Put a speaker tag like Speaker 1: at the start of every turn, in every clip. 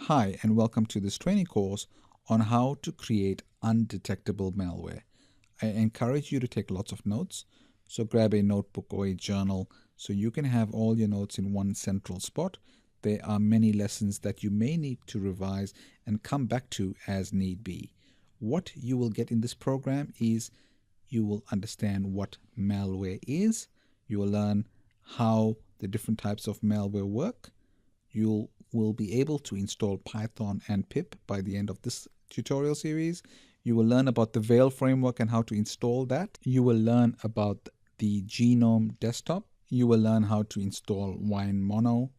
Speaker 1: Hi, and welcome to this training course on how to create undetectable malware. I encourage you to take lots of notes, so grab a notebook or a journal so you can have all your notes in one central spot. There are many lessons that you may need to revise and come back to as need be. What you will get in this program is you will understand what malware is, you will learn how the different types of malware work, you will be able to install Python and pip by the end of this tutorial series. You will learn about the Veil framework and how to install that. You will learn about the Genome desktop. You will learn how to install Wine Mono.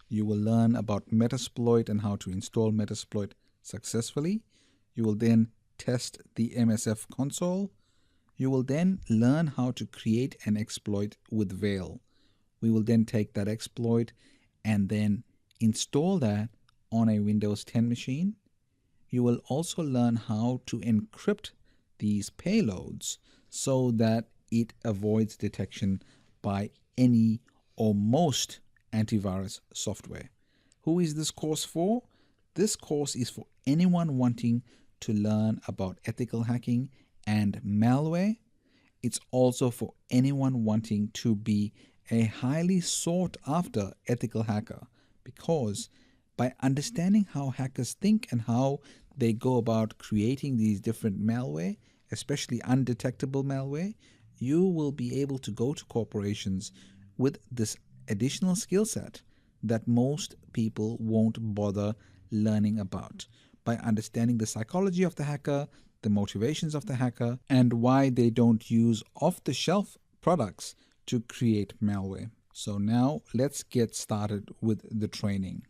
Speaker 1: You will learn about Metasploit and how to install Metasploit successfully. You will then test the MSF console. You will then learn how to create an exploit with Veil. We will then take that exploit and then install that on a Windows 10 machine. You will also learn how to encrypt these payloads so that it avoids detection by any or most antivirus software. Who is this course for? This course is for anyone wanting to learn about ethical hacking and malware. It's also for anyone wanting to be a highly sought after ethical hacker, because by understanding how hackers think and how they go about creating these different malware, especially undetectable malware, you will be able to go to corporations with this additional skill set that most people won't bother learning about. By understanding the psychology of the hacker, the motivations of the hacker, and why they don't use off-the-shelf products to create malware. So now let's get started with the training.